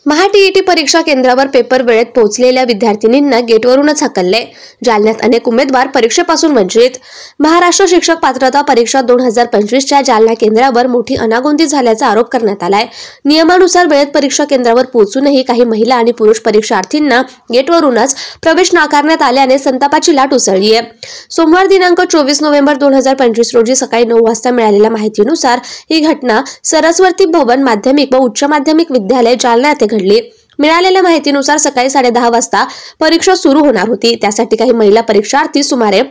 महा-टीईटी परीक्षा केंद्रावर पेपर वेळेत पोहोचलेल्या विद्यार्थिनींना गेटवरूनच हकलले। जालन्यात अनेक उमेदवार परीक्षेपासून वंचित। महाराष्ट्र शिक्षक पात्रता परीक्षा 2025च्या जालना केंद्रावर मोठी अनागोंदी झाल्याचा आरोप करण्यात आलाय। नियमानुसार वेळेत परीक्षा केंद्रावर पोहोचूनही काही महिला आणि पुरुष परीक्षार्थींना गेटवरूनच प्रवेश नाकारण्यात आल्याने संतापाची लाट उसळली आहे। सोमवार दिनांक 24 नोव्हेंबर 2025 रोजी सकाळी 9 वाजता मिळालेल्या माहितीनुसार ही घटना सरस्वती भवन माध्यमिक व उच्च माध्यमिक विद्यालय जालना येथे घडली। मिळालेल्या माहितीनुसार सकाळी 10:30 वाजता परीक्षा सुरू होणार होती। त्यासाठी काही महिला परीक्षार्थी सुमारे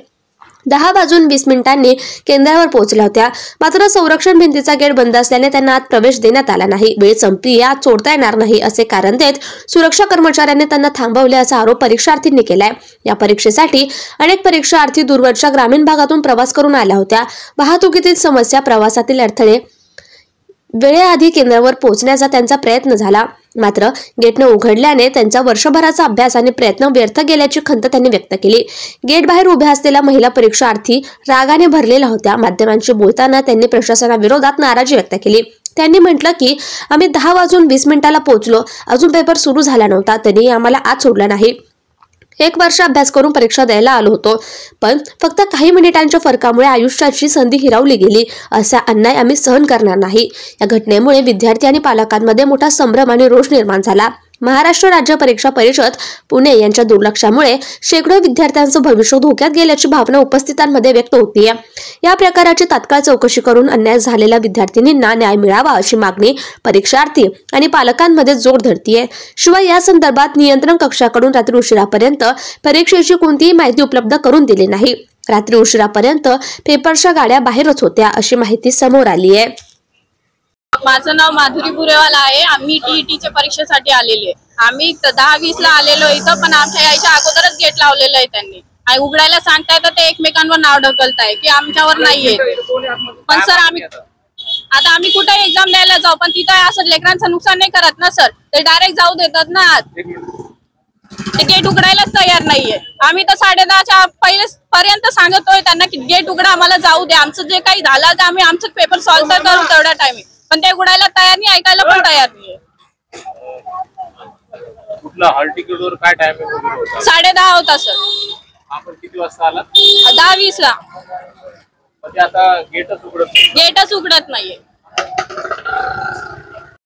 10:20 केंद्रावर पोहोचल्या होत्या। मात्र संरक्षण भिंतीचा गेट बंद असल्याने त्यांना आत प्रवेश देण्यात आला नाही। वेळ संपली, आत सोडता येणार नाही असे कारण देत सुरक्षा कर्मचाऱ्यांनी त्यांना थांबवले असा आरोप परीक्षार्थींनी केलाय। या परीक्षेसाठी अनेक परीक्षार्थी दूरवरच्या ग्रामीण भागातून प्रवास करून आल्या होत्या। वाहतुकीतील समस्या, प्रवासातील अडथळे, वेळेआधी केंद्रावर पोहोचण्याचा त्यांचा प्रयत्न झाला, मात्र गेट न उघडल्याने त्यांचा वर्षभराचा अभ्यास आणि प्रयत्न व्यर्थ गेल्याची खंत त्यांनी व्यक्त केली। गेट बाहेर उभ्या असलेल्या महिला परीक्षार्थी रागाने भरलेल्या होत्या। माध्यमांशी बोलताना त्यांनी प्रशासनाविरोधात नाराजी व्यक्त केली। त्यांनी म्हटलं की आम्ही 10:20 पोहोचलो, अजून पेपर सुरू झाला नव्हता, तरीही आम्हाला आत सोडलं नाही। 1 वर्ष अभ्यास करून परीक्षा द्यायला आलो होतो, पण फक्त काही मिनिटांच्या फरकामुळे आयुष्याची संधी हिरावली गेली। असा अन्याय आम्ही सहन करणार नाही। या घटनेमुळे विद्यार्थी आणि पालकांमध्ये मोठा संभ्रम आणि रोष निर्माण झाला। महाराष्ट्र राज्य परीक्षा परिषद पुणे यांच्या दुर्लक्षामुळे शेकडो विद्यार्थ्यांचं भविष्य धोक्यात गेल्याची भावना उपस्थितांमध्ये व्यक्त होतीये। या प्रकाराची तात्काळ चौकशी करून अन्याय झालेल्या विद्यार्थिनींना न्याय मिळावा अशी मागणी परीक्षार्थी आणि पालकांमध्ये जोर धरतीये। शिवाय या संदर्भात नियंत्रण कक्षाकडून रात्री उशिरापर्यंत परीक्षेची कोणतीही माहिती उपलब्ध करून दिली नाही। रात्री उशिरापर्यंत पेपरच्या गाड्या बाहेरच होत्या अशी माहिती समोर आली आहे। माझं नाव माधुरी बुरेवाला आहे। आम्ही टीईटीच्या परीक्षेसाठी आलेले। आम्ही 10:20 आलेलो इथं, पण आमच्या यायच्या अगोदरच गेट लावलेलं आहे त्यांनी। आणि उघडायला सांगताय तर ते एकमेकांवर नाव ढकलताय की आमच्यावर नाहीये। पण सर आम्ही कुठे एक्झाम द्यायला जाऊ, पण तिथं असं लेकरांचं नुकसान नाही करत ना सर, ते डायरेक्ट जाऊ देतात ना। ते गेट उघडायलाच तयार नाहीये। आम्ही तर 10:30च्या पर्यंत सांगतोय त्यांना की गेट उघडा, आम्हाला जाऊ द्या, आमचं जे काही झालं तर आम्ही आमचं पेपर सॉल्व्ह करू तेवढ्या टाइम, पण ते उघडायला तयार नाही, ऐकायला पण तयार नाही। कुठला हॉल तिकीटवर काय टायमिंग वगैरे होता? 10:30 होता सर। आपण किती वाजता आलात? 10:20 म्हणजे आता गेटच उघडत नाही? गेटच उघडत नाहीये।